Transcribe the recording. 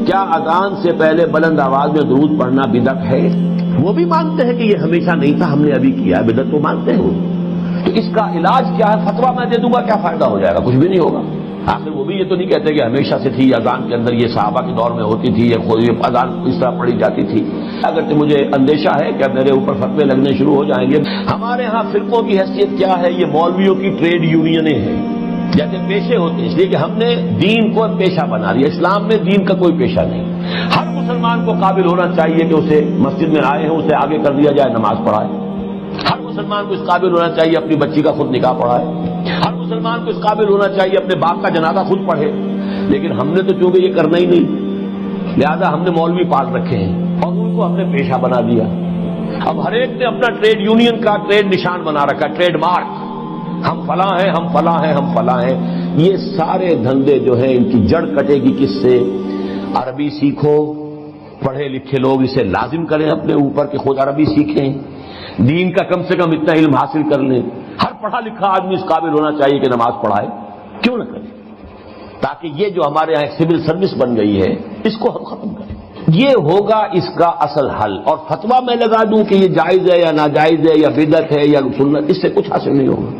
کیا اذان سے پہلے بلند آواز میں درود پڑھنا بدعت ہے؟ وہ بھی مانتے ہیں کہ یہ ہمیشہ نہیں تھا، ہم نے ابھی کیا ہے، بدعت تو مانتے ہیں وہ۔ تو اس کا علاج کیا ہے؟ فتویٰ میں دے دوں گا، کیا فائدہ ہو جائے گا؟ کچھ بھی نہیں ہوگا۔ آخر وہ بھی یہ تو نہیں کہتے کہ ہمیشہ سے تھی اذان کے اندر، یہ صحابہ کے دور میں ہوتی تھی، یہ اذان اس طرح پڑھی جاتی تھی۔ اگرچہ مجھے اندیشہ ہے کہ میرے اوپر فتوے لگنے شروع ہو جائیں گے۔ ہمارے ہاں فرقوں کی حیثیت کیا ہے؟ یہ مولویوں کی ٹریڈ یونینیں ہیں، جیسے پیشے ہوتے ہیں، اس لیے کہ ہم نے دین کو پیشہ بنا لیا۔ اسلام میں دین کا کوئی پیشہ نہیں۔ ہر مسلمان کو قابل ہونا چاہیے کہ اسے مسجد میں آئے ہیں اسے آگے کر دیا جائے، نماز پڑھائے۔ ہر مسلمان کو اس قابل ہونا چاہیے اپنی بچی کا خود نکاح پڑھائے۔ ہر مسلمان کو اس قابل ہونا چاہیے اپنے باپ کا جنازہ خود پڑھے۔ لیکن ہم نے تو چونکہ یہ کرنا ہی نہیں، لہذا ہم نے مولوی پال رکھے ہیں اور ان کو ہم نے پیشہ بنا دیا۔ اب ہر ایک نے اپنا ٹریڈ یونین کا ٹریڈ نشان بنا رکھا، ٹریڈ مارک، ہم فلاں ہیں، ہم فلاں ہیں، ہم فلاں ہیں۔ یہ سارے دھندے جو ہیں ان کی جڑ کٹے گی کس سے؟ عربی سیکھو، پڑھے لکھے لوگ اسے لازم کریں اپنے اوپر کہ خود عربی سیکھیں، دین کا کم سے کم اتنا علم حاصل کر لیں۔ ہر پڑھا لکھا آدمی اس قابل ہونا چاہیے کہ نماز پڑھائے، کیوں نہ کرے؟ تاکہ یہ جو ہمارے یہاں ایک سول سروس بن گئی ہے اس کو ہم ختم کریں۔ یہ ہوگا اس کا اصل حل۔ اور فتویٰ میں لگا دوں کہ یہ جائز ہے یا ناجائز ہے یا بدعت ہے یا سنت، اس سے کچھ حاصل نہیں ہوگا۔